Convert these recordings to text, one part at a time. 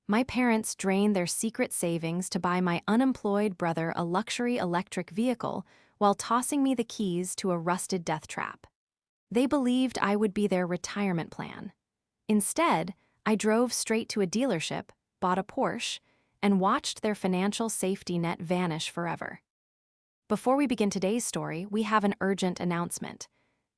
My parents drained their secret savings to buy my unemployed brother a luxury electric vehicle while tossing me the keys to a rusted death trap. They believed I would be their retirement plan. Instead, I drove straight to a dealership, bought a Porsche, and watched their financial safety net vanish forever. Before we begin today's story, we have an urgent announcement.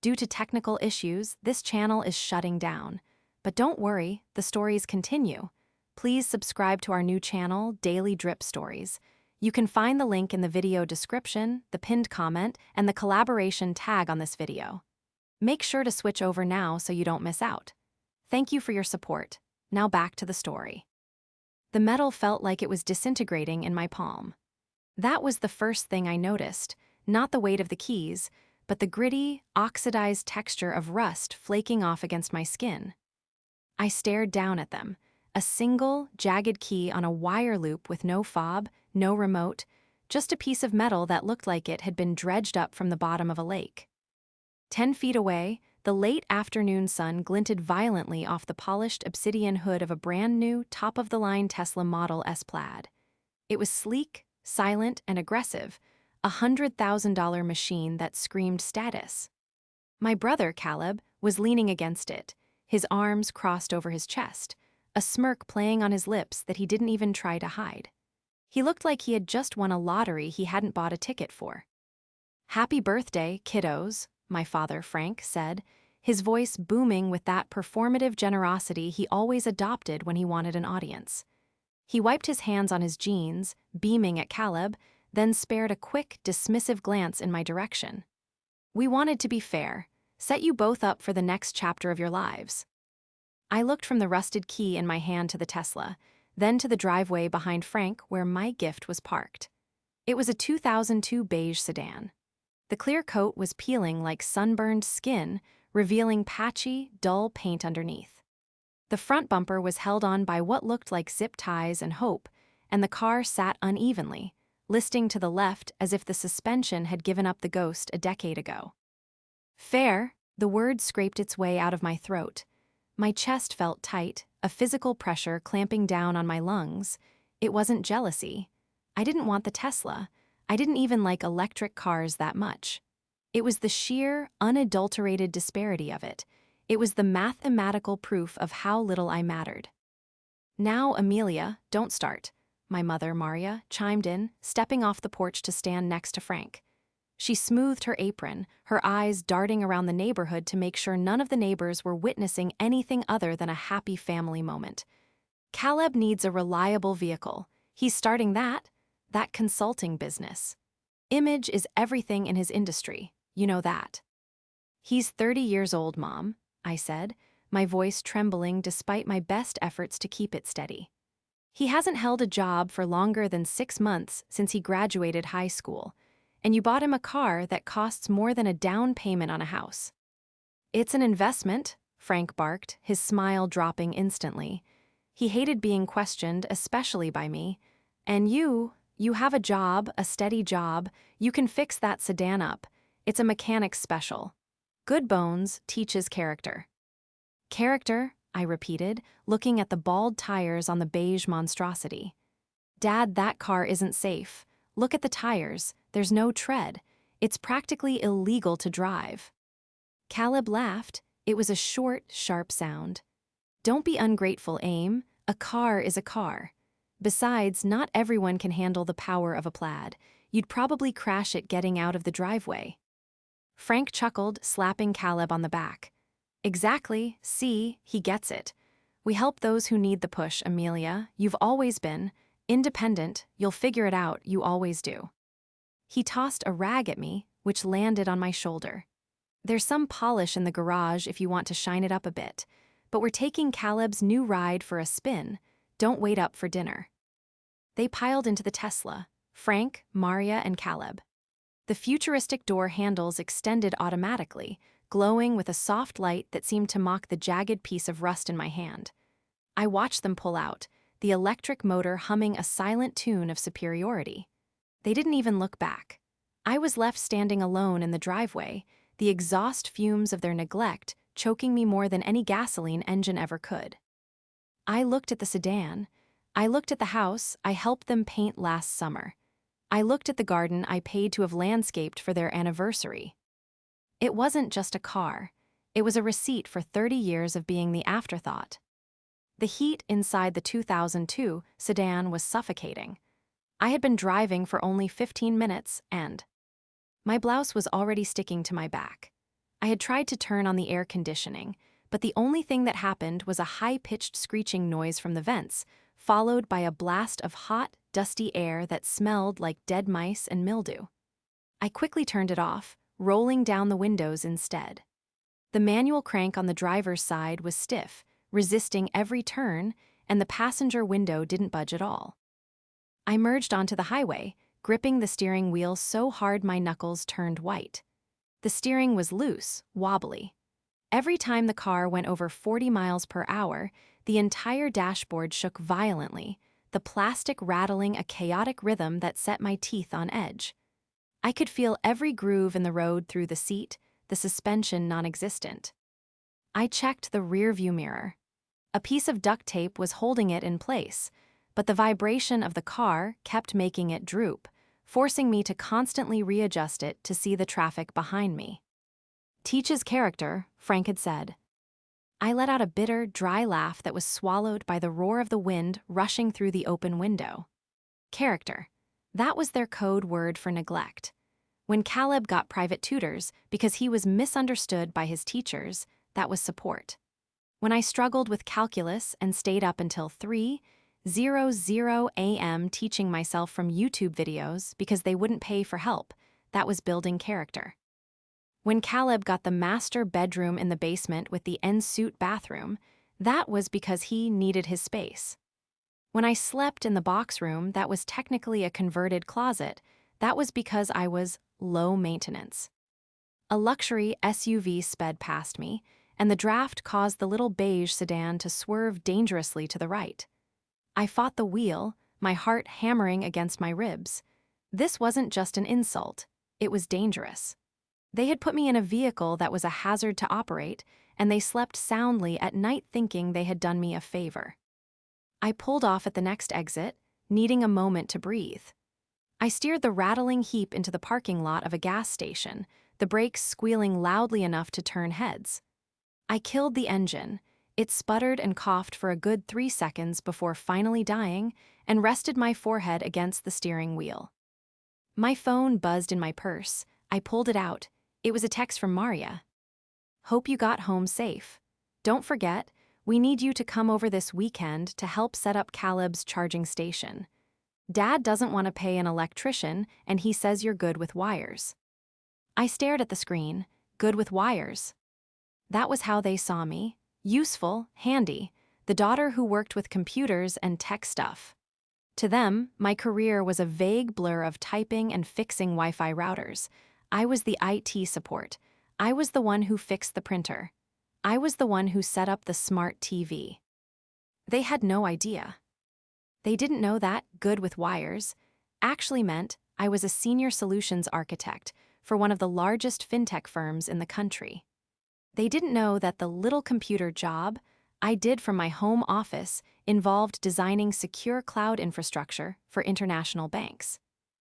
Due to technical issues, this channel is shutting down. But don't worry, the stories continue. Please subscribe to our new channel, Daily Drip Stories. You can find the link in the video description, the pinned comment, and the collaboration tag on this video. Make sure to switch over now so you don't miss out. Thank you for your support. Now back to the story. The metal felt like it was disintegrating in my palm. That was the first thing I noticed, not the weight of the keys, but the gritty, oxidized texture of rust flaking off against my skin. I stared down at them, a single, jagged key on a wire loop with no fob, no remote, just a piece of metal that looked like it had been dredged up from the bottom of a lake. 10 feet away, the late afternoon sun glinted violently off the polished obsidian hood of a brand-new, top-of-the-line Tesla Model S Plaid. It was sleek, silent, and aggressive, a $100,000 machine that screamed status. My brother, Caleb, was leaning against it, his arms crossed over his chest, a smirk playing on his lips that he didn't even try to hide. He looked like he had just won a lottery he hadn't bought a ticket for. "Happy birthday, kiddos," my father, Frank, said, his voice booming with that performative generosity he always adopted when he wanted an audience. He wiped his hands on his jeans, beaming at Caleb, then spared a quick, dismissive glance in my direction. "We wanted to be fair, set you both up for the next chapter of your lives." I looked from the rusted key in my hand to the Tesla, then to the driveway behind Frank where my gift was parked. It was a 2002 beige sedan. The clear coat was peeling like sunburned skin, revealing patchy, dull paint underneath. The front bumper was held on by what looked like zip ties and hope, and the car sat unevenly, listing to the left as if the suspension had given up the ghost a decade ago. Fair, the word scraped its way out of my throat. My chest felt tight, a physical pressure clamping down on my lungs. It wasn't jealousy. I didn't want the Tesla. I didn't even like electric cars that much. It was the sheer, unadulterated disparity of it. It was the mathematical proof of how little I mattered. "Now, Amelia, don't start," my mother, Maria, chimed in, stepping off the porch to stand next to Frank. She smoothed her apron, her eyes darting around the neighborhood to make sure none of the neighbors were witnessing anything other than a happy family moment. "Caleb needs a reliable vehicle. He's starting that consulting business. Image is everything in his industry, you know that." "He's 30 years old, Mom," I said, my voice trembling despite my best efforts to keep it steady. "He hasn't held a job for longer than 6 months since he graduated high school, and you bought him a car that costs more than a down payment on a house." "It's an investment," Frank barked, his smile dropping instantly. He hated being questioned, especially by me. "And you have a job, a steady job. You can fix that sedan up. It's a mechanic's special. Good bones teaches character." "Character," I repeated, looking at the bald tires on the beige monstrosity. "Dad, that car isn't safe. Look at the tires. There's no tread. It's practically illegal to drive." Caleb laughed. It was a short, sharp sound. "Don't be ungrateful, Aim. A car is a car. Besides, not everyone can handle the power of a Plaid. You'd probably crash it getting out of the driveway." Frank chuckled, slapping Caleb on the back. "Exactly. See, he gets it. We help those who need the push, Amelia. You've always been independent. You'll figure it out. You always do." He tossed a rag at me, which landed on my shoulder. "There's some polish in the garage if you want to shine it up a bit, but we're taking Caleb's new ride for a spin. Don't wait up for dinner." They piled into the Tesla, Frank, Maria, and Caleb. The futuristic door handles extended automatically, glowing with a soft light that seemed to mock the jagged piece of rust in my hand. I watched them pull out, the electric motor humming a silent tune of superiority. They didn't even look back. I was left standing alone in the driveway, the exhaust fumes of their neglect choking me more than any gasoline engine ever could. I looked at the sedan. I looked at the house I helped them paint last summer. I looked at the garden I paid to have landscaped for their anniversary. It wasn't just a car. It was a receipt for 30 years of being the afterthought. The heat inside the 2002 sedan was suffocating. I had been driving for only 15 minutes and my blouse was already sticking to my back. I had tried to turn on the air conditioning, but the only thing that happened was a high-pitched screeching noise from the vents, followed by a blast of hot, dusty air that smelled like dead mice and mildew. I quickly turned it off, rolling down the windows instead. The manual crank on the driver's side was stiff, resisting every turn, and the passenger window didn't budge at all. I merged onto the highway, gripping the steering wheel so hard my knuckles turned white. The steering was loose, wobbly. Every time the car went over 40 miles per hour, the entire dashboard shook violently, the plastic rattling a chaotic rhythm that set my teeth on edge. I could feel every groove in the road through the seat, the suspension non-existent. I checked the rearview mirror. A piece of duct tape was holding it in place, but the vibration of the car kept making it droop, forcing me to constantly readjust it to see the traffic behind me. "Teaches character," Frank had said. I let out a bitter, dry laugh that was swallowed by the roar of the wind rushing through the open window. Character. That was their code word for neglect. When Caleb got private tutors because he was misunderstood by his teachers, that was support. When I struggled with calculus and stayed up until 3:00 a.m. teaching myself from YouTube videos because they wouldn't pay for help, that was building character. When Caleb got the master bedroom in the basement with the en-suite bathroom, that was because he needed his space. When I slept in the box room that was technically a converted closet, that was because I was low maintenance. A luxury SUV sped past me, and the draft caused the little beige sedan to swerve dangerously to the right. I fought the wheel, my heart hammering against my ribs. This wasn't just an insult, it was dangerous. They had put me in a vehicle that was a hazard to operate, and they slept soundly at night thinking they had done me a favor. I pulled off at the next exit, needing a moment to breathe. I steered the rattling heap into the parking lot of a gas station, the brakes squealing loudly enough to turn heads. I killed the engine. It sputtered and coughed for a good 3 seconds before finally dying, and rested my forehead against the steering wheel. My phone buzzed in my purse. I pulled it out. It was a text from Maria. "Hope you got home safe. Don't forget, we need you to come over this weekend to help set up Caleb's charging station. Dad doesn't want to pay an electrician, and he says you're good with wires." I stared at the screen. Good with wires. That was how they saw me. Useful, handy, the daughter who worked with computers and tech stuff. To them, my career was a vague blur of typing and fixing Wi-Fi routers. I was the IT support. I was the one who fixed the printer. I was the one who set up the smart TV. They had no idea. They didn't know that good with wires actually meant I was a senior solutions architect for one of the largest fintech firms in the country. They didn't know that the little computer job I did from my home office involved designing secure cloud infrastructure for international banks.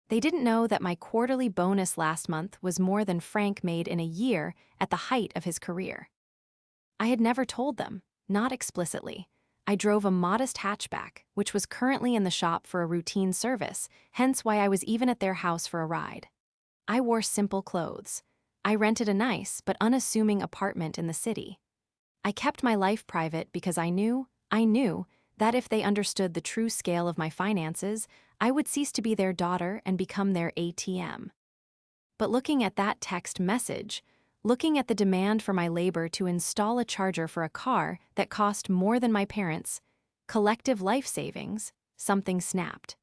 They didn't know that my quarterly bonus last month was more than Frank made in a year at the height of his career. I had never told them, not explicitly. I drove a modest hatchback, which was currently in the shop for a routine service, hence why I was even at their house for a ride. I wore simple clothes. I rented a nice but unassuming apartment in the city. I kept my life private because I knew that if they understood the true scale of my finances, I would cease to be their daughter and become their ATM. But looking at that text message, looking at the demand for my labor to install a charger for a car that cost more than my parents' collective life savings, something snapped.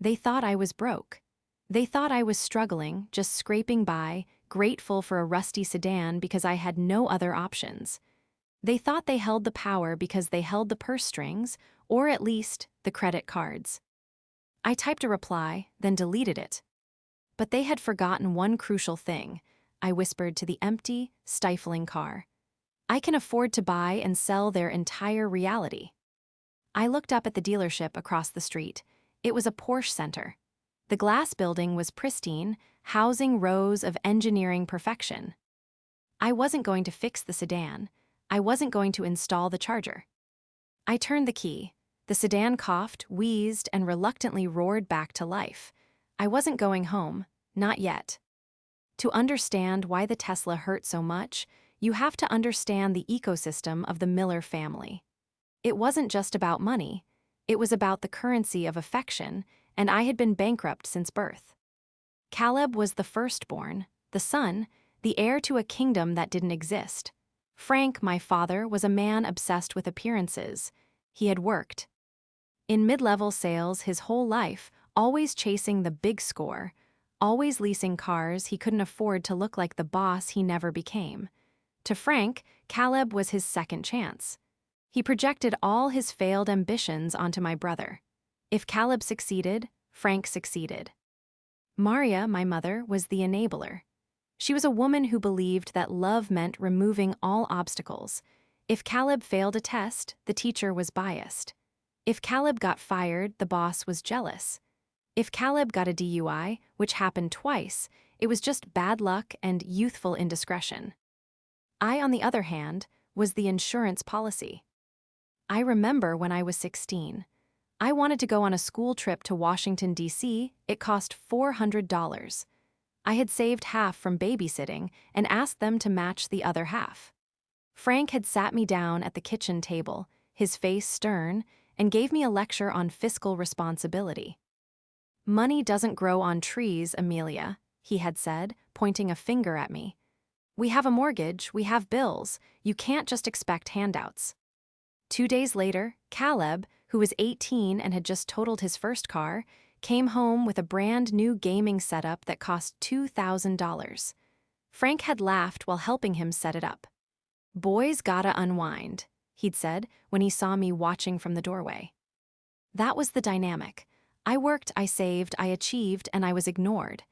They thought I was broke. They thought I was struggling, just scraping by, grateful for a rusty sedan because I had no other options. They thought they held the power because they held the purse strings, or at least the credit cards. I typed a reply, then deleted it. But they had forgotten one crucial thing, I whispered to the empty, stifling car. I can afford to buy and sell their entire reality. I looked up at the dealership across the street. It was a Porsche center. The glass building was pristine, housing rows of engineering perfection. I wasn't going to fix the sedan. I wasn't going to install the charger. I turned the key. The sedan coughed, wheezed, and reluctantly roared back to life. I wasn't going home, not yet. To understand why the Tesla hurt so much, you have to understand the ecosystem of the Miller family. It wasn't just about money. It was about the currency of affection, and I had been bankrupt since birth. Caleb was the firstborn, the son, the heir to a kingdom that didn't exist. Frank, my father, was a man obsessed with appearances. He had worked in mid-level sales his whole life, always chasing the big score, always leasing cars he couldn't afford to look like the boss he never became. To Frank, Caleb was his second chance. He projected all his failed ambitions onto my brother. If Caleb succeeded, Frank succeeded. Maria, my mother, was the enabler. She was a woman who believed that love meant removing all obstacles. If Caleb failed a test, the teacher was biased. If Caleb got fired, the boss was jealous. If Caleb got a DUI, which happened twice, it was just bad luck and youthful indiscretion. I, on the other hand, was the insurance policy. I remember when I was 16. I wanted to go on a school trip to Washington, D.C. It cost $400. I had saved half from babysitting and asked them to match the other half. Frank had sat me down at the kitchen table, his face stern, and gave me a lecture on fiscal responsibility. "Money doesn't grow on trees, Amelia," he had said, pointing a finger at me. "We have a mortgage, we have bills, you can't just expect handouts." 2 days later, Caleb, who was 18 and had just totaled his first car, came home with a brand new gaming setup that cost $2,000. Frank had laughed while helping him set it up. "Boys gotta unwind," he'd said when he saw me watching from the doorway. That was the dynamic. I worked, I saved, I achieved, and I was ignored.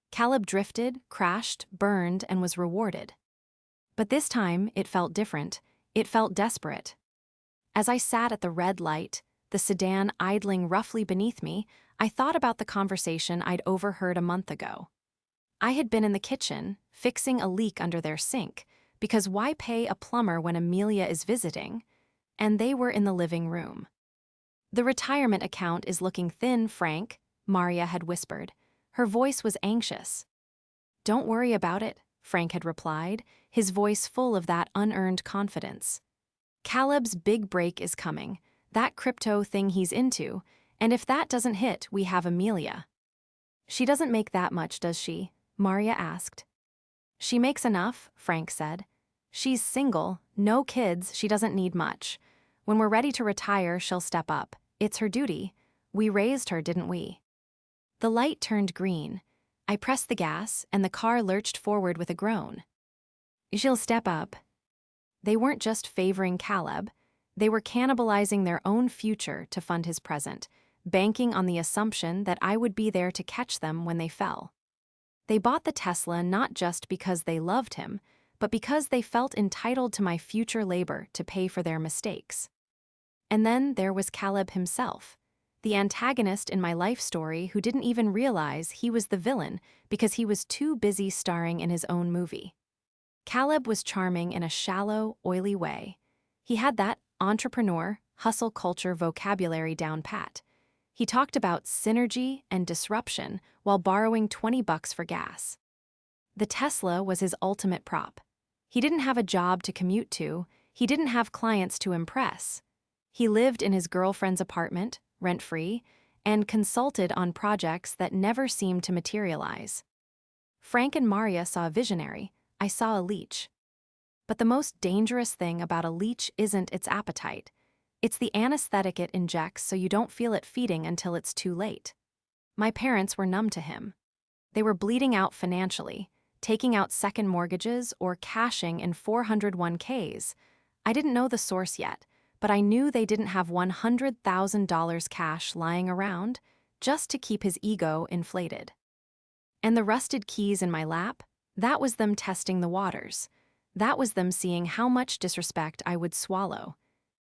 Caleb drifted, crashed, burned, and was rewarded. But this time, it felt different. It felt desperate. As I sat at the red light, the sedan idling roughly beneath me, I thought about the conversation I'd overheard a month ago. I had been in the kitchen, fixing a leak under their sink, because why pay a plumber when Amelia is visiting? And they were in the living room. "The retirement account is looking thin, Frank," Maria had whispered. Her voice was anxious. "Don't worry about it," Frank had replied, his voice full of that unearned confidence. "Caleb's big break is coming, that crypto thing he's into, and if that doesn't hit, we have Amelia." "She doesn't make that much, does she?" Maria asked. "She makes enough," Frank said. "She's single, no kids, she doesn't need much. When we're ready to retire, she'll step up. It's her duty. We raised her, didn't we?" The light turned green. I pressed the gas, and the car lurched forward with a groan. "She'll step up." They weren't just favoring Caleb. They were cannibalizing their own future to fund his present, banking on the assumption that I would be there to catch them when they fell. They bought the Tesla not just because they loved him, but because they felt entitled to my future labor to pay for their mistakes. And then there was Caleb himself, the antagonist in my life story who didn't even realize he was the villain because he was too busy starring in his own movie. Caleb was charming in a shallow, oily way. He had that entrepreneur, hustle culture vocabulary down pat. He talked about synergy and disruption while borrowing $20 for gas. The Tesla was his ultimate prop. He didn't have a job to commute to, he didn't have clients to impress. He lived in his girlfriend's apartment, rent-free, and consulted on projects that never seemed to materialize. Frank and Maria saw a visionary, I saw a leech. But the most dangerous thing about a leech isn't its appetite. It's the anesthetic it injects so you don't feel it feeding until it's too late. My parents were numb to him. They were bleeding out financially, taking out second mortgages or cashing in 401ks. I didn't know the source yet, but I knew they didn't have $100,000 cash lying around just to keep his ego inflated. And the rusted keys in my lap, that was them testing the waters. That was them seeing how much disrespect I would swallow.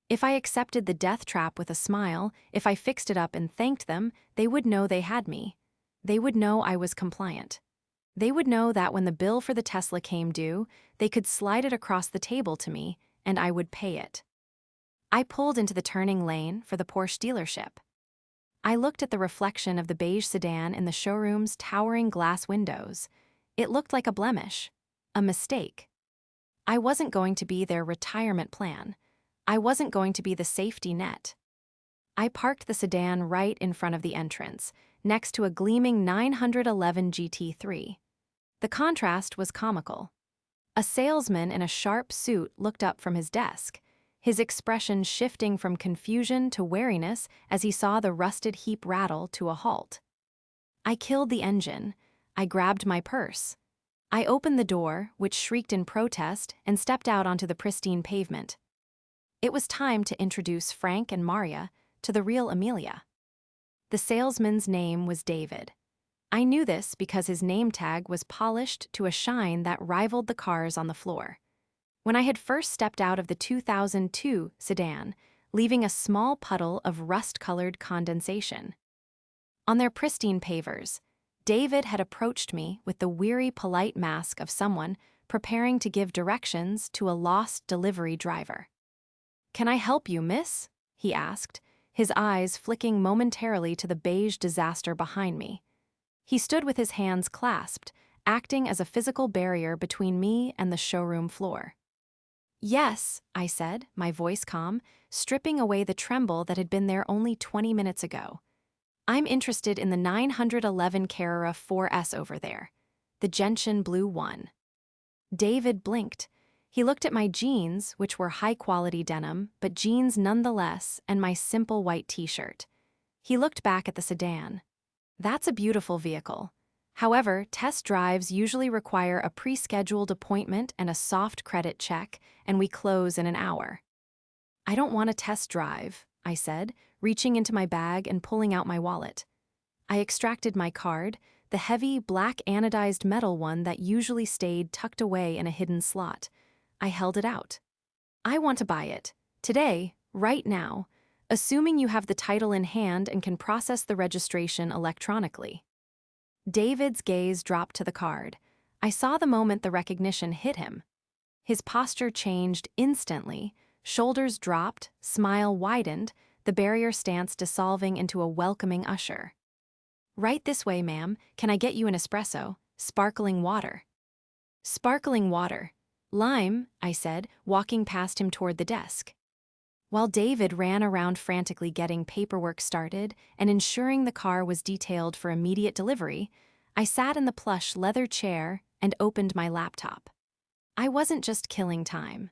If I accepted the death trap with a smile, if I fixed it up and thanked them, they would know they had me. They would know I was compliant. They would know that when the bill for the Tesla came due, they could slide it across the table to me, and I would pay it. I pulled into the turning lane for the Porsche dealership. I looked at the reflection of the beige sedan in the showroom's towering glass windows. It looked like a blemish, a mistake. I wasn't going to be their retirement plan. I wasn't going to be the safety net. I parked the sedan right in front of the entrance, next to a gleaming 911 GT3. The contrast was comical. A salesman in a sharp suit looked up from his desk, his expression shifting from confusion to wariness as he saw the rusted heap rattle to a halt. I killed the engine. I grabbed my purse. I opened the door, which shrieked in protest, and stepped out onto the pristine pavement. It was time to introduce Frank and Maria to the real Amelia. The salesman's name was David. I knew this because his name tag was polished to a shine that rivaled the cars on the floor. When I had first stepped out of the 2002 sedan, leaving a small puddle of rust-colored condensation. On their pristine pavers, David had approached me with the weary, polite mask of someone preparing to give directions to a lost delivery driver. "Can I help you, miss?" he asked, his eyes flicking momentarily to the beige disaster behind me. He stood with his hands clasped, acting as a physical barrier between me and the showroom floor. "Yes," I said, my voice calm, stripping away the tremble that had been there only 20 minutes ago. "I'm interested in the 911 Carrera 4S over there, the gentian blue one." David blinked. He looked at my jeans, which were high-quality denim, but jeans nonetheless, and my simple white t-shirt. He looked back at the sedan. "That's a beautiful vehicle. However, test drives usually require a pre-scheduled appointment and a soft credit check, and we close in an hour." "I don't want a test drive," I said, reaching into my bag and pulling out my wallet. I extracted my card, the heavy, black anodized metal one that usually stayed tucked away in a hidden slot. I held it out. "I want to buy it. Today, right now, assuming you have the title in hand and can process the registration electronically." David's gaze dropped to the card. I saw the moment the recognition hit him. His posture changed instantly, shoulders dropped, smile widened, the barrier stance dissolving into a welcoming usher. "Right this way, ma'am. Can I get you an espresso? Sparkling water." "Sparkling water. Lime," I said, walking past him toward the desk. While David ran around frantically getting paperwork started and ensuring the car was detailed for immediate delivery, I sat in the plush leather chair and opened my laptop. I wasn't just killing time.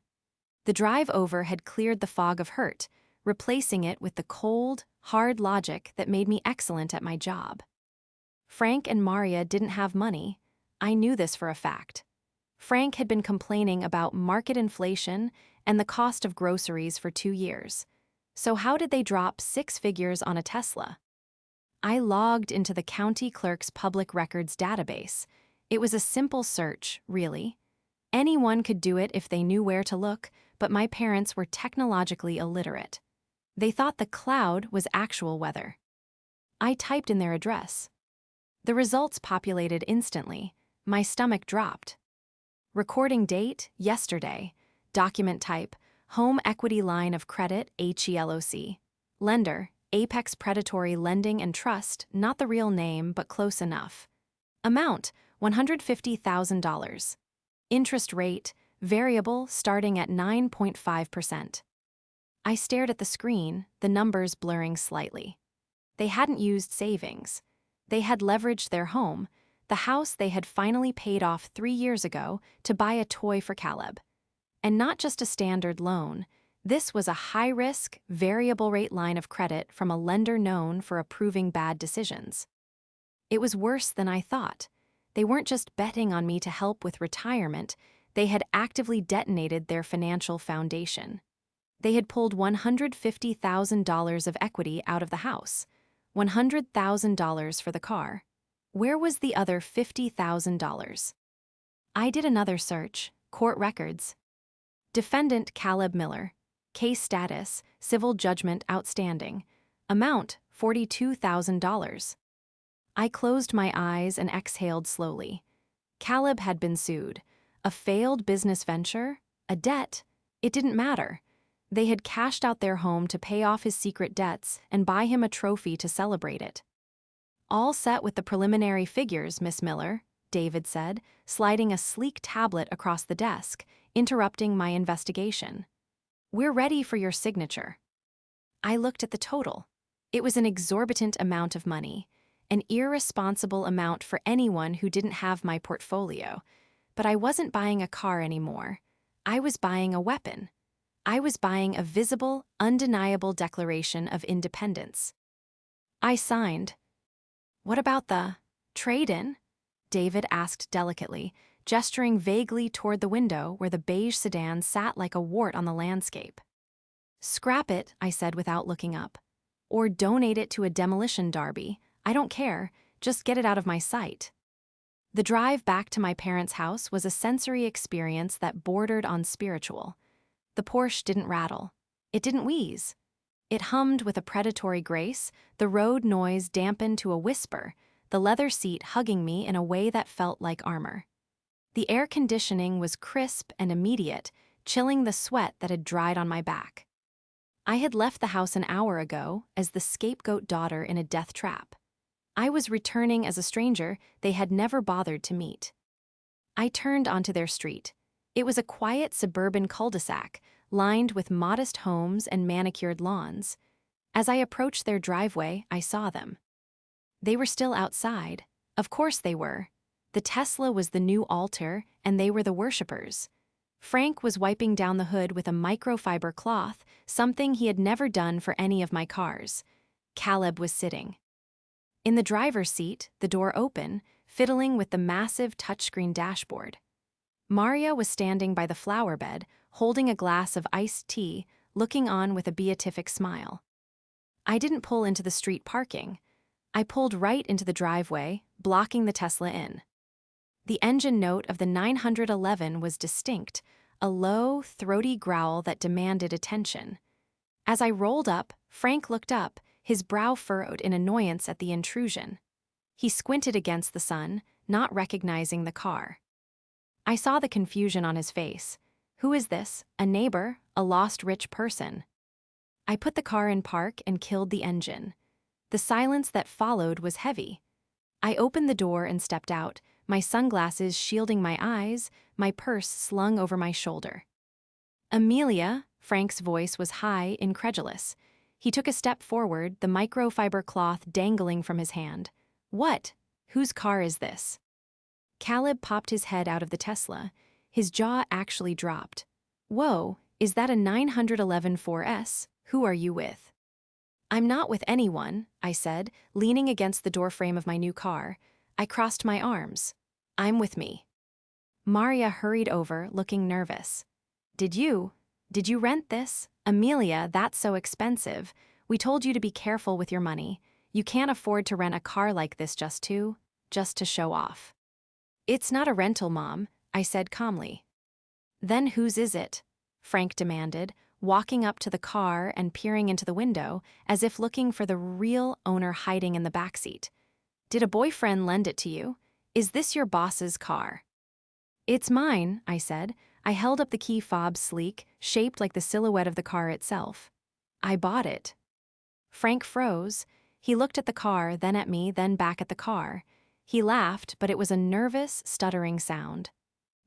The drive over had cleared the fog of hurt, replacing it with the cold, hard logic that made me excellent at my job. Frank and Maria didn't have money. I knew this for a fact. Frank had been complaining about market inflation and the cost of groceries for 2 years. So how did they drop 6 figures on a Tesla? I logged into the county clerk's public records database. It was a simple search, really. Anyone could do it if they knew where to look, but my parents were technologically illiterate. They thought the cloud was actual weather. I typed in their address. The results populated instantly. My stomach dropped. Recording date, yesterday. Document type, home equity line of credit, HELOC. Lender, Apex Predatory Lending and Trust, not the real name, but close enough. Amount, $150,000. Interest rate, variable, starting at 9.5%. I stared at the screen, the numbers blurring slightly. They hadn't used savings. They had leveraged their home, the house they had finally paid off 3 years ago, to buy a toy for Caleb. And not just a standard loan. This was a high-risk, variable-rate line of credit from a lender known for approving bad decisions. It was worse than I thought. They weren't just betting on me to help with retirement, they had actively detonated their financial foundation. They had pulled $150,000 of equity out of the house, $100,000 for the car. Where was the other $50,000? I did another search, court records. Defendant Caleb Miller, Case status, civil judgment outstanding. Amount, $42,000. I closed my eyes and exhaled slowly. Caleb had been sued. A failed business venture? A debt? It didn't matter. They had cashed out their home to pay off his secret debts and buy him a trophy to celebrate it. All set with the preliminary figures, Miss Miller, David said, sliding a sleek tablet across the desk, interrupting my investigation. We're ready for your signature. I looked at the total. It was an exorbitant amount of money, an irresponsible amount for anyone who didn't have my portfolio. But I wasn't buying a car anymore. I was buying a weapon. I was buying a visible, undeniable declaration of independence. I signed. What about the trade-in? David asked delicately, gesturing vaguely toward the window where the beige sedan sat like a wart on the landscape. Scrap it, I said without looking up. Or donate it to a demolition derby. I don't care, just get it out of my sight. The drive back to my parents' house was a sensory experience that bordered on spiritual. The Porsche didn't rattle. It didn't wheeze. It hummed with a predatory grace, the road noise dampened to a whisper, the leather seat hugging me in a way that felt like armor. The air conditioning was crisp and immediate, chilling the sweat that had dried on my back. I had left the house an hour ago as the scapegoat daughter in a death trap. I was returning as a stranger they had never bothered to meet. I turned onto their street. It was a quiet suburban cul-de-sac, lined with modest homes and manicured lawns. As I approached their driveway, I saw them. They were still outside. Of course they were. The Tesla was the new altar, and they were the worshippers. Frank was wiping down the hood with a microfiber cloth, something he had never done for any of my cars. Caleb was sitting. In the driver's seat, the door open, fiddling with the massive touchscreen dashboard. Maria was standing by the flower bed, holding a glass of iced tea, looking on with a beatific smile. I didn't pull into the street parking. I pulled right into the driveway, blocking the Tesla in. The engine note of the 911 was distinct, a low, throaty growl that demanded attention. As I rolled up, Frank looked up, his brow furrowed in annoyance at the intrusion. He squinted against the sun, not recognizing the car. I saw the confusion on his face. Who is this? A neighbor? A lost rich person? I put the car in park and killed the engine. The silence that followed was heavy. I opened the door and stepped out, my sunglasses shielding my eyes, my purse slung over my shoulder. Amelia, Frank's voice was high, incredulous. He took a step forward, the microfiber cloth dangling from his hand. What? Whose car is this? Caleb popped his head out of the Tesla. His jaw actually dropped. Whoa, is that a 911 4S? Who are you with? I'm not with anyone, I said, leaning against the doorframe of my new car. I crossed my arms. I'm with me. Maria hurried over, looking nervous. Did you rent this? Amelia, that's so expensive. We told you to be careful with your money. You can't afford to rent a car like this just to show off. It's not a rental, Mom, I said calmly. Then whose is it? Frank demanded, walking up to the car and peering into the window, as if looking for the real owner hiding in the backseat. Did a boyfriend lend it to you? Is this your boss's car? It's mine, I said. I held up the key fob sleek, shaped like the silhouette of the car itself. I bought it. Frank froze. He looked at the car, then at me, then back at the car. He laughed, but it was a nervous, stuttering sound.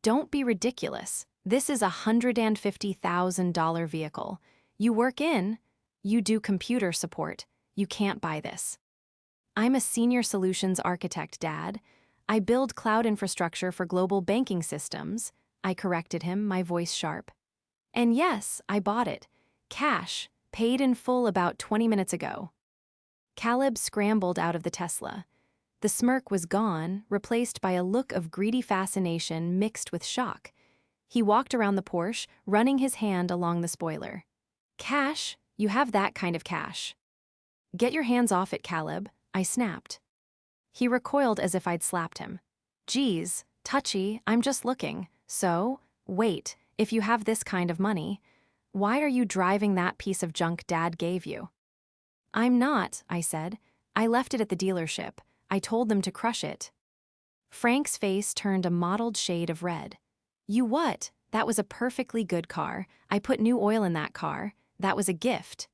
Don't be ridiculous. This is a $150,000 vehicle. You work in. You do computer support. You can't buy this. I'm a senior solutions architect, Dad. I build cloud infrastructure for global banking systems. I corrected him, my voice sharp. And yes, I bought it. Cash, paid in full about 20 minutes ago. Caleb scrambled out of the Tesla. The smirk was gone, replaced by a look of greedy fascination mixed with shock. He walked around the Porsche, running his hand along the spoiler. Cash? You have that kind of cash. Get your hands off it, Caleb, I snapped. He recoiled as if I'd slapped him. Geez, touchy, I'm just looking. So, wait, if you have this kind of money, Why are you driving that piece of junk Dad gave you? I'm not, I said. I left it at the dealership. I told them to crush it. Frank's face turned a mottled shade of red. You what? That was a perfectly good car. I put new oil in that car. That was a gift.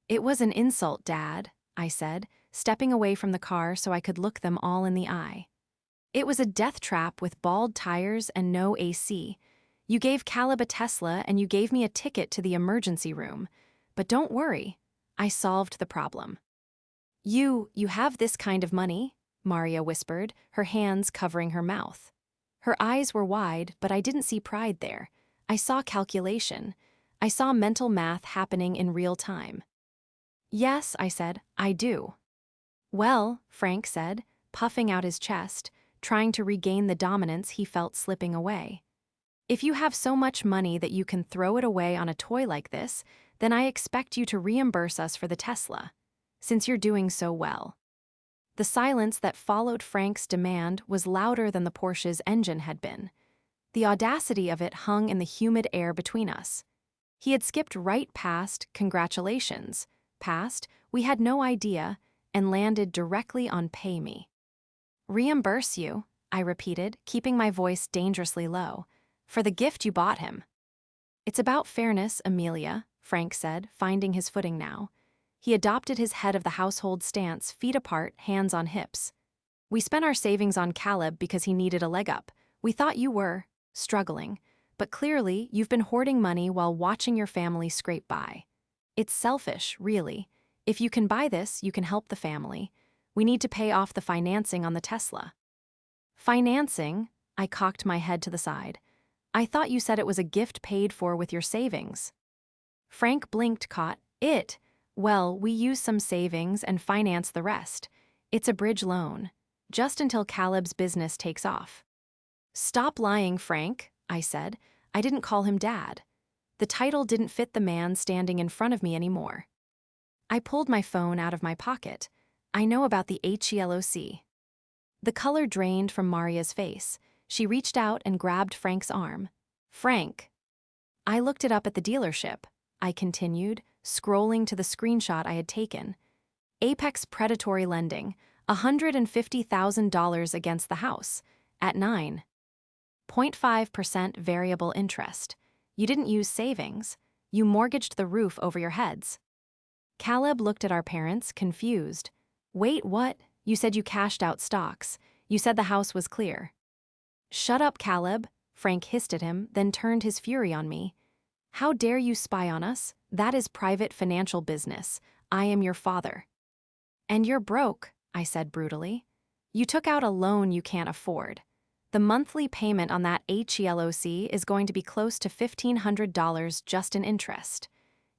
It was an insult, Dad, I said, stepping away from the car so I could look them all in the eye. It was a death trap with bald tires and no AC. You gave Caleb a Tesla and you gave me a ticket to the emergency room. But don't worry, I solved the problem. You have this kind of money? Maria whispered, her hands covering her mouth. Her eyes were wide, but I didn't see pride there. I saw calculation. I saw mental math happening in real time. Yes, I said, I do. Well, Frank said, puffing out his chest, trying to regain the dominance he felt slipping away. If you have so much money that you can throw it away on a toy like this, then I expect you to reimburse us for the Tesla, since you're doing so well. The silence that followed Frank's demand was louder than the Porsche's engine had been. The audacity of it hung in the humid air between us. He had skipped right past congratulations, past we had no idea, and landed directly on pay me. Reimburse you, I repeated, keeping my voice dangerously low, for the gift you bought him. It's about fairness, Amelia, Frank said, finding his footing now. He adopted his head of the household stance, feet apart, hands on hips. We spent our savings on Caleb because he needed a leg up. We thought you were struggling, but clearly you've been hoarding money while watching your family scrape by. It's selfish, really. If you can buy this, you can help the family. We need to pay off the financing on the Tesla. Financing? I cocked my head to the side. I thought you said it was a gift paid for with your savings. Frank blinked, caught it. Well, we use some savings and finance the rest. It's a bridge loan, just until Caleb's business takes off. Stop lying, Frank, I said. I didn't call him Dad. The title didn't fit the man standing in front of me anymore. I pulled my phone out of my pocket. I know about the HELOC. The color drained from Maria's face. She reached out and grabbed Frank's arm. Frank. I looked it up at the dealership, I continued, scrolling to the screenshot I had taken. Apex predatory lending, $150,000 against the house, at 9.5% variable interest. You didn't use savings. You mortgaged the roof over your heads. Caleb looked at our parents, confused. Wait, what? You said you cashed out stocks. You said the house was clear. Shut up, Caleb, Frank hissed at him, then turned his fury on me. How dare you spy on us? That is private financial business. I am your father. And you're broke, I said brutally. You took out a loan you can't afford. The monthly payment on that HELOC is going to be close to $1,500 just in interest.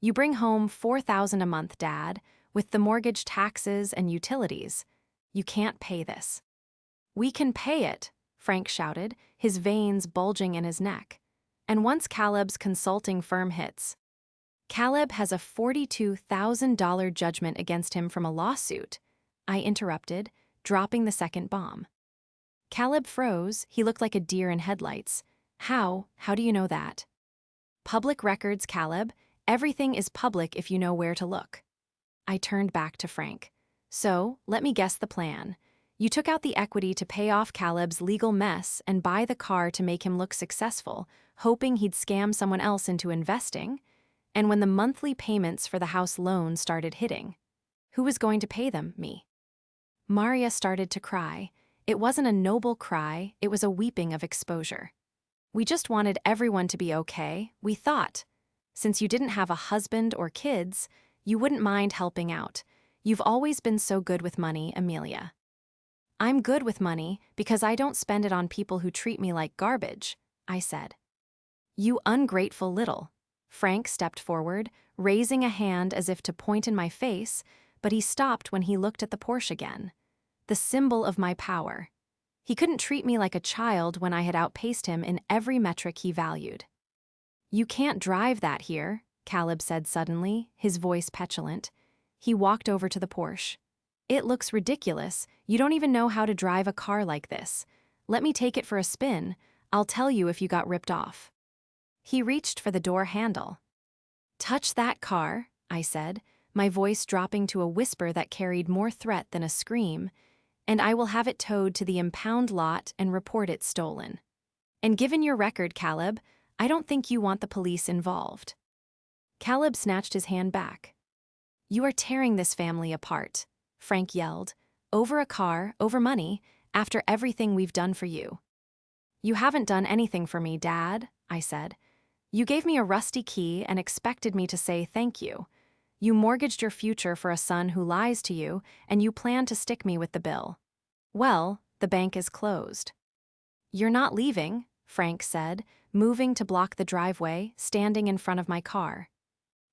You bring home $4,000 a month, Dad, with the mortgage, taxes, and utilities. You can't pay this. We can pay it, Frank shouted, his veins bulging in his neck. And once Caleb's consulting firm hits. Caleb has a $42,000 judgment against him from a lawsuit, I interrupted, dropping the second bomb. Caleb froze. He looked like a deer in headlights. How do you know that? Public records, Caleb. Everything is public if you know where to look. I turned back to Frank. So, let me guess the plan. You took out the equity to pay off Caleb's legal mess and buy the car to make him look successful, hoping he'd scam someone else into investing? And when the monthly payments for the house loan started hitting, who was going to pay them? Me. Maria started to cry. It wasn't a noble cry, it was a weeping of exposure. We just wanted everyone to be okay, we thought. Since you didn't have a husband or kids, you wouldn't mind helping out. You've always been so good with money, Amelia. I'm good with money because I don't spend it on people who treat me like garbage, I said. You ungrateful little. Frank stepped forward, raising a hand as if to point in my face, but he stopped when he looked at the Porsche again. The symbol of my power. He couldn't treat me like a child when I had outpaced him in every metric he valued. You can't drive that here, Caleb said suddenly, his voice petulant. He walked over to the Porsche. It looks ridiculous. You don't even know how to drive a car like this. Let me take it for a spin. I'll tell you if you got ripped off. He reached for the door handle. Touch that car, I said, my voice dropping to a whisper that carried more threat than a scream, and I will have it towed to the impound lot and report it stolen. And given your record, Caleb, I don't think you want the police involved. Caleb snatched his hand back. You are tearing this family apart, Frank yelled. Over a car, over money, after everything we've done for you. You haven't done anything for me, Dad, I said. You gave me a rusty key and expected me to say thank you. You mortgaged your future for a son who lies to you, and you plan to stick me with the bill. Well, the bank is closed. You're not leaving, Frank said, moving to block the driveway, standing in front of my car.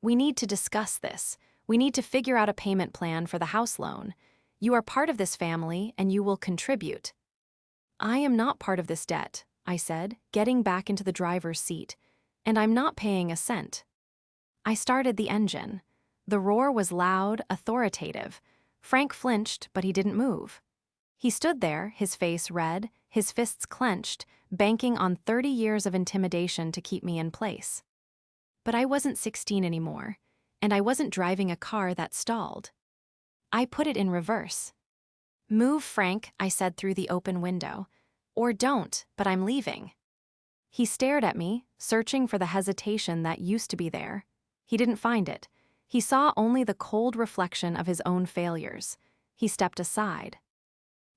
We need to discuss this. We need to figure out a payment plan for the house loan. You are part of this family, and you will contribute. I am not part of this debt, I said, getting back into the driver's seat, and I'm not paying a cent. I started the engine. The roar was loud, authoritative. Frank flinched, but he didn't move. He stood there, his face red, his fists clenched, banking on 30 years of intimidation to keep me in place. But I wasn't 16 anymore, and I wasn't driving a car that stalled. I put it in reverse. Move, Frank, I said through the open window. Or don't, but I'm leaving. He stared at me, searching for the hesitation that used to be there. He didn't find it. He saw only the cold reflection of his own failures. He stepped aside.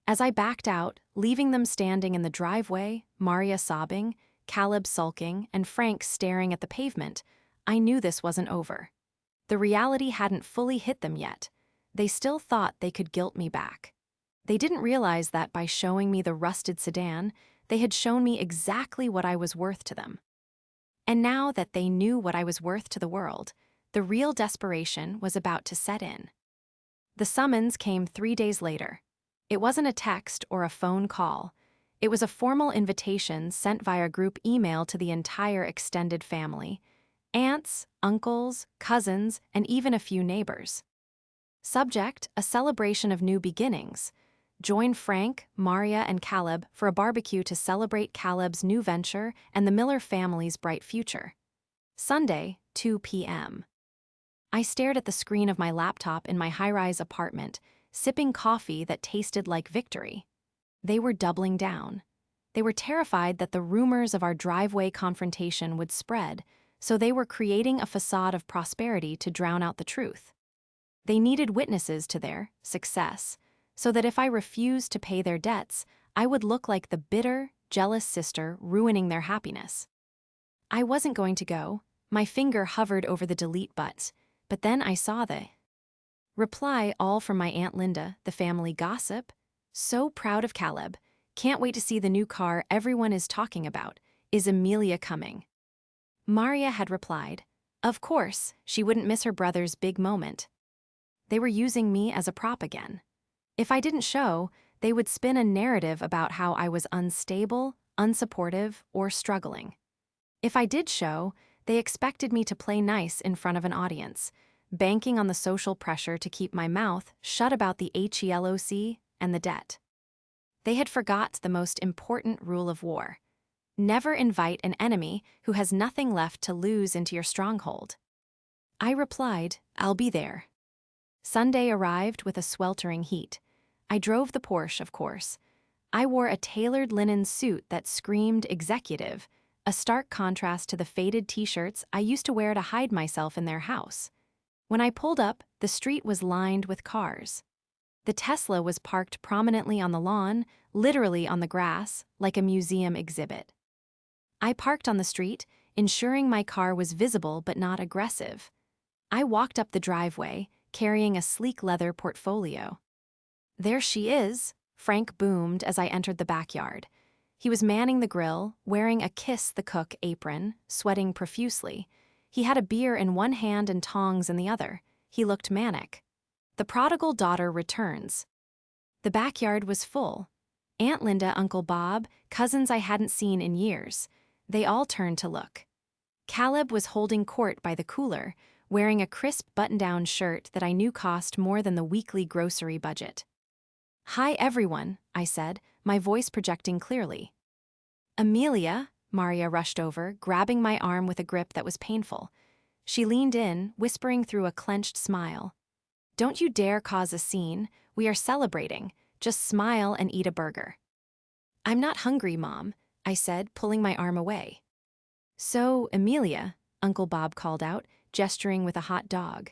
As I backed out, leaving them standing in the driveway, Maria sobbing, Caleb sulking, and Frank staring at the pavement, I knew this wasn't over. The reality hadn't fully hit them yet. They still thought they could guilt me back. They didn't realize that by showing me the rusted sedan, they had shown me exactly what I was worth to them. And now that they knew what I was worth to the world, the real desperation was about to set in. The summons came 3 days later. It wasn't a text or a phone call. It was a formal invitation sent via group email to the entire extended family: aunts, uncles, cousins, and even a few neighbors. Subject: a celebration of new beginnings. Join Frank, Maria, and Caleb for a barbecue to celebrate Caleb's new venture and the Miller family's bright future. Sunday, 2 p.m. I stared at the screen of my laptop in my high-rise apartment, sipping coffee that tasted like victory. They were doubling down. They were terrified that the rumors of our driveway confrontation would spread, so they were creating a facade of prosperity to drown out the truth. They needed witnesses to their success, so that if I refused to pay their debts, I would look like the bitter, jealous sister ruining their happiness. I wasn't going to go. My finger hovered over the delete button, but then I saw the reply, all from my Aunt Linda, the family gossip. So proud of Caleb. Can't wait to see the new car everyone is talking about. Is Amelia coming? Maria had replied, of course, she wouldn't miss her brother's big moment. They were using me as a prop again. If I didn't show, they would spin a narrative about how I was unstable, unsupportive, or struggling. If I did show, they expected me to play nice in front of an audience, banking on the social pressure to keep my mouth shut about the HELOC and the debt. They had forgot the most important rule of war. Never invite an enemy who has nothing left to lose into your stronghold. I replied, I'll be there. Sunday arrived with a sweltering heat. I drove the Porsche, of course. I wore a tailored linen suit that screamed executive, a stark contrast to the faded t-shirts I used to wear to hide myself in their house. When I pulled up, the street was lined with cars. The Tesla was parked prominently on the lawn, literally on the grass, like a museum exhibit. I parked on the street, ensuring my car was visible but not aggressive. I walked up the driveway, carrying a sleek leather portfolio. There she is, Frank boomed as I entered the backyard. He was manning the grill, wearing a Kiss the Cook apron, sweating profusely. He had a beer in one hand and tongs in the other. He looked manic. The prodigal daughter returns. The backyard was full. Aunt Linda, Uncle Bob, cousins I hadn't seen in years. They all turned to look. Caleb was holding court by the cooler, wearing a crisp button-down shirt that I knew cost more than the weekly grocery budget. Hi everyone, I said, my voice projecting clearly. Amelia, Maria rushed over, grabbing my arm with a grip that was painful. She leaned in, whispering through a clenched smile. Don't you dare cause a scene. We are celebrating. Just smile and eat a burger. I'm not hungry, Mom, I said, pulling my arm away. So, Amelia, Uncle Bob called out, gesturing with a hot dog.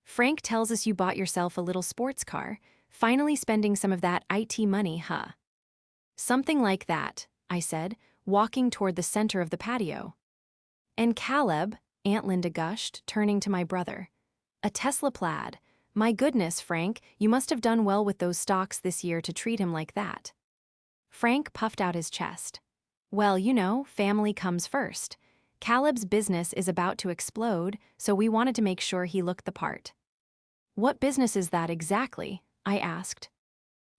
Frank tells us you bought yourself a little sports car, finally spending some of that IT money, huh? Something like that, I said, walking toward the center of the patio. And Caleb, Aunt Linda gushed, turning to my brother. A Tesla Plaid. My goodness, Frank, you must have done well with those stocks this year to treat him like that. Frank puffed out his chest. Well, you know, family comes first. Caleb's business is about to explode, so we wanted to make sure he looked the part. What business is that exactly? I asked.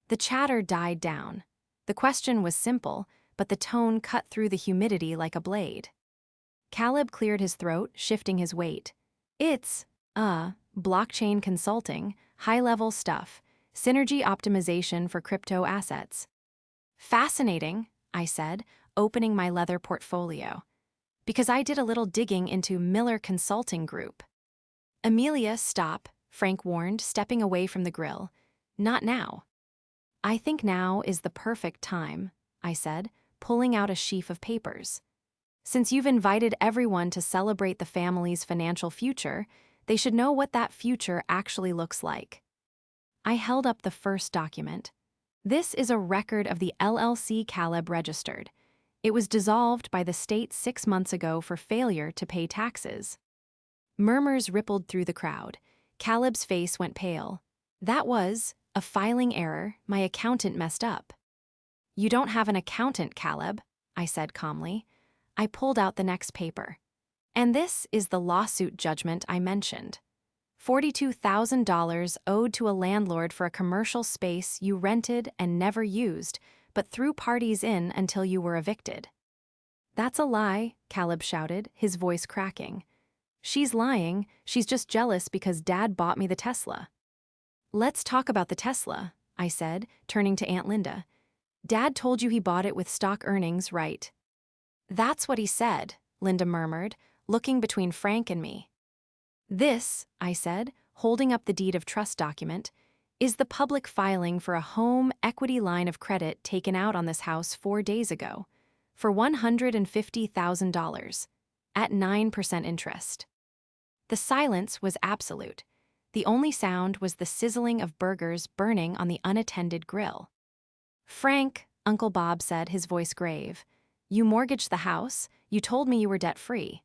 The chatter died down. The question was simple, but the tone cut through the humidity like a blade. Caleb cleared his throat, shifting his weight. It's, blockchain consulting, high-level stuff, synergy optimization for crypto assets. Fascinating, I said, opening my leather portfolio. Because I did a little digging into Miller Consulting Group. Amelia, stop, Frank warned, stepping away from the grill. Not now. I think now is the perfect time, I said, pulling out a sheaf of papers. Since you've invited everyone to celebrate the family's financial future, they should know what that future actually looks like. I held up the first document. This is a record of the LLC Caleb registered. It was dissolved by the state 6 months ago for failure to pay taxes. Murmurs rippled through the crowd. Caleb's face went pale. That was a filing error. My accountant messed up. You don't have an accountant, Caleb, I said calmly. I pulled out the next paper. And this is the lawsuit judgment I mentioned. $42,000 owed to a landlord for a commercial space you rented and never used, but threw parties in until you were evicted. That's a lie, Caleb shouted, his voice cracking. She's lying. She's just jealous because Dad bought me the Tesla. Let's talk about the Tesla, I said, turning to Aunt Linda. Dad told you he bought it with stock earnings, right? That's what he said, Linda murmured, looking between Frank and me. This, I said, holding up the deed of trust document, is the public filing for a home equity line of credit taken out on this house 4 days ago for $150,000 at 9% interest. The silence was absolute. The only sound was the sizzling of burgers burning on the unattended grill. Frank, Uncle Bob said, his voice grave, you mortgaged the house. You told me you were debt-free.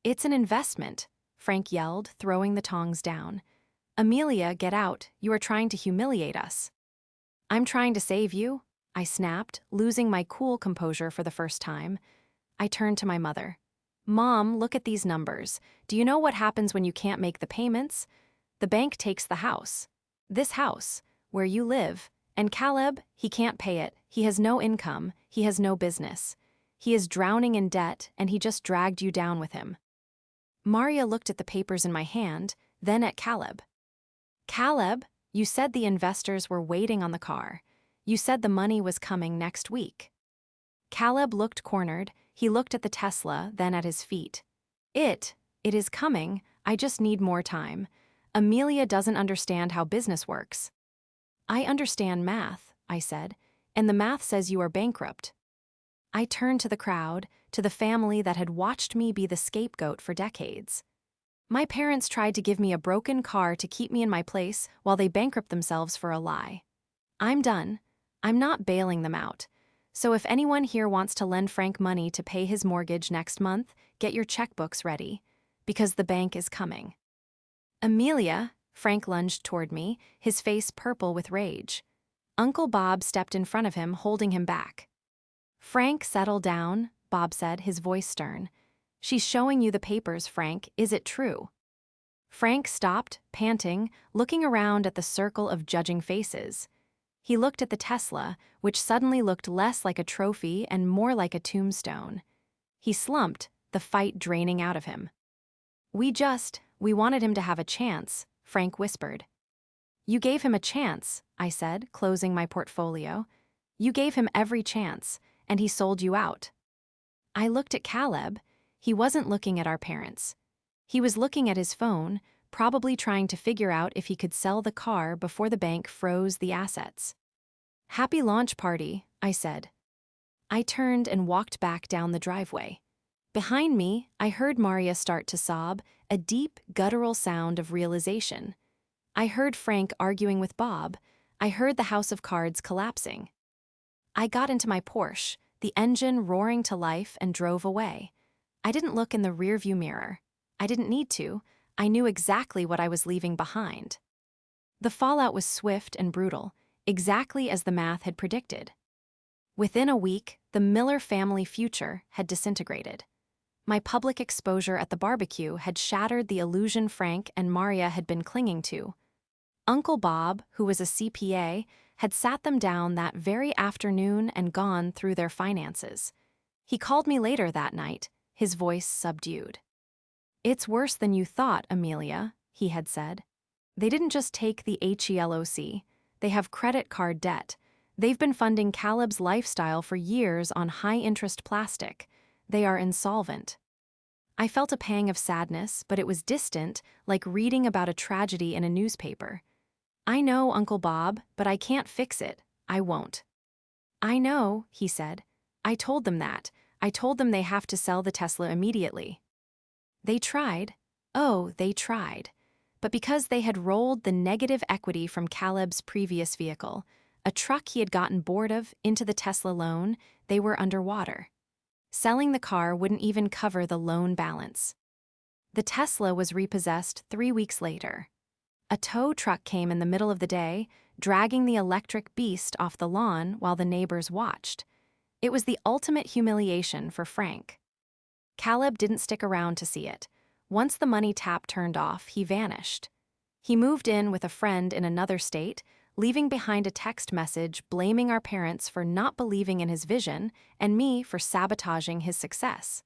It's an investment, Frank yelled, throwing the tongs down. Amelia, get out. You are trying to humiliate us. I'm trying to save you, I snapped, losing my cool composure for the first time. I turned to my mother. Mom, look at these numbers. Do you know what happens when you can't make the payments? The bank takes the house. This house, where you live. And Caleb, he can't pay it. He has no income. He has no business. He is drowning in debt, and he just dragged you down with him. Maria looked at the papers in my hand, then at Caleb. Caleb, you said the investors were waiting on the car. You said the money was coming next week. Caleb looked cornered. He looked at the Tesla, then at his feet. It is coming. I just need more time. Amelia doesn't understand how business works. I understand math, I said, and the math says you are bankrupt. I turned to the crowd, to the family that had watched me be the scapegoat for decades. My parents tried to give me a broken car to keep me in my place while they bankrupt themselves for a lie. I'm done. I'm not bailing them out. So if anyone here wants to lend Frank money to pay his mortgage next month, get your checkbooks ready, because the bank is coming. Amelia, Frank lunged toward me, his face purple with rage. Uncle Bob stepped in front of him, holding him back. Frank, settle down, Bob said, his voice stern. She's showing you the papers, Frank. Is it true? Frank stopped, panting, looking around at the circle of judging faces. He looked at the Tesla, which suddenly looked less like a trophy and more like a tombstone. He slumped, the fight draining out of him. We wanted him to have a chance, Frank whispered. You gave him a chance, I said, closing my portfolio. You gave him every chance, and he sold you out. I looked at Caleb. He wasn't looking at our parents. He was looking at his phone, probably trying to figure out if he could sell the car before the bank froze the assets. "Happy launch party," I said. I turned and walked back down the driveway. Behind me, I heard Maria start to sob, a deep, guttural sound of realization. I heard Frank arguing with Bob. I heard the house of cards collapsing. I got into my Porsche, the engine roaring to life, and drove away. I didn't look in the rearview mirror. I didn't need to. I knew exactly what I was leaving behind. The fallout was swift and brutal, exactly as the math had predicted. Within a week, the Miller family future had disintegrated. My public exposure at the barbecue had shattered the illusion Frank and Maria had been clinging to. Uncle Bob, who was a CPA, had sat them down that very afternoon and gone through their finances. He called me later that night, his voice subdued. "It's worse than you thought, Amelia," he had said. "They didn't just take the HELOC. They have credit card debt. They've been funding Caleb's lifestyle for years on high-interest plastic. They are insolvent." I felt a pang of sadness, but it was distant, like reading about a tragedy in a newspaper. "I know, Uncle Bob, but I can't fix it. I won't." "I know," he said. "I told them that. I told them they have to sell the Tesla immediately." They tried. Oh, they tried. But because they had rolled the negative equity from Caleb's previous vehicle, a truck he had gotten bored of, into the Tesla loan, they were underwater. Selling the car wouldn't even cover the loan balance. The Tesla was repossessed 3 weeks later. A tow truck came in the middle of the day, dragging the electric beast off the lawn while the neighbors watched. It was the ultimate humiliation for Frank. Caleb didn't stick around to see it. Once the money tap turned off, he vanished. He moved in with a friend in another state, leaving behind a text message blaming our parents for not believing in his vision and me for sabotaging his success.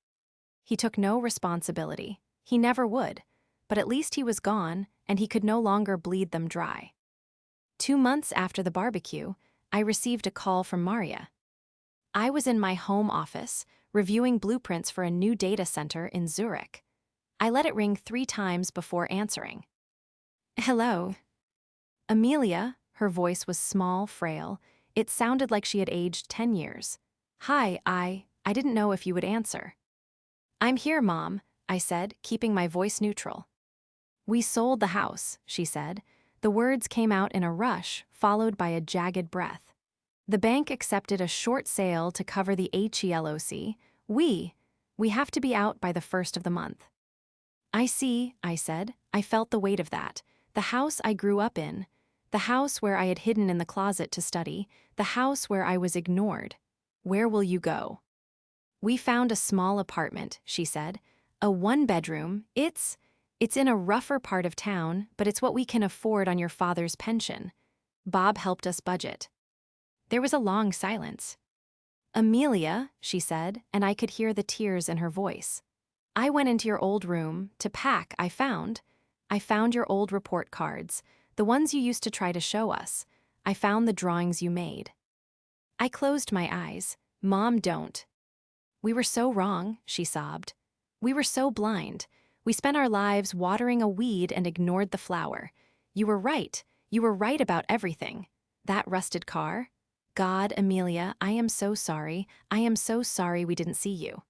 He took no responsibility. He never would. But at least he was gone, and he could no longer bleed them dry. 2 months after the barbecue, I received a call from Maria. I was in my home office, reviewing blueprints for a new data center in Zurich. I let it ring 3 times before answering. "Hello." Amelia, her voice was small, frail. It sounded like she had aged 10 years. "Hi, I didn't know if you would answer." "I'm here, Mom," I said, keeping my voice neutral. "We sold the house," she said. The words came out in a rush, followed by a jagged breath. "The bank accepted a short sale to cover the HELOC. We have to be out by the 1st of the month." "I see," I said. I felt the weight of that. The house I grew up in. The house where I had hidden in the closet to study. The house where I was ignored. "Where will you go?" "We found a small apartment," she said. "A 1-bedroom. It's in a rougher part of town, but it's what we can afford on your father's pension. Bob helped us budget." There was a long silence. "Amelia," she said, and I could hear the tears in her voice. "I went into your old room to pack. I found your old report cards, the ones you used to try to show us. I found the drawings you made." I closed my eyes. "Mom, don't." "We were so wrong," she sobbed. "We were so blind. We spent our lives watering a weed and ignored the flower. You were right. You were right about everything. That rusted car? God, Amelia, I am so sorry. I am so sorry we didn't see you."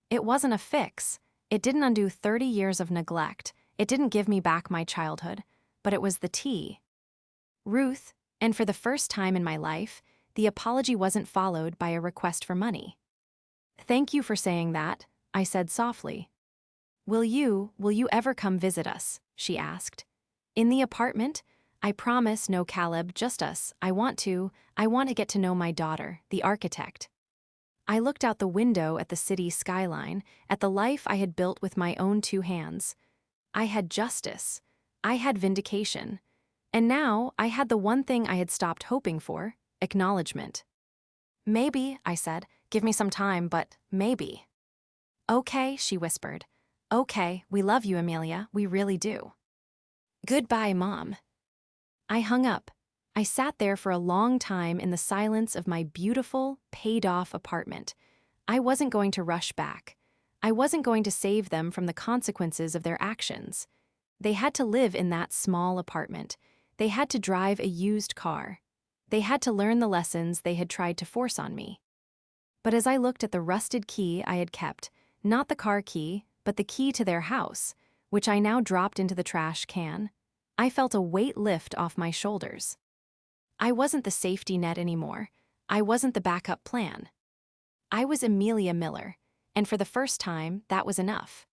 It wasn't a fix. It didn't undo 30 years of neglect. It didn't give me back my childhood. But it was the tea. Ruth, and for the first time in my life, the apology wasn't followed by a request for money. "Thank you for saying that," I said softly. Will you ever come visit us?" she asked. "In the apartment? I promise, no Caleb, just us. I want to get to know my daughter, the architect." I looked out the window at the city skyline, at the life I had built with my own 2 hands. I had justice. I had vindication. And now I had the one thing I had stopped hoping for, acknowledgement. "Maybe," I said. "Give me some time, but maybe." "Okay," she whispered. "Okay, we love you, Amelia. We really do." "Goodbye, Mom." I hung up. I sat there for a long time in the silence of my beautiful, paid-off apartment. I wasn't going to rush back. I wasn't going to save them from the consequences of their actions. They had to live in that small apartment. They had to drive a used car. They had to learn the lessons they had tried to force on me. But as I looked at the rusted key I had kept, not the car key, but the key to their house, which I now dropped into the trash can, I felt a weight lift off my shoulders. I wasn't the safety net anymore. I wasn't the backup plan. I was Amelia Miller, and for the first time, that was enough.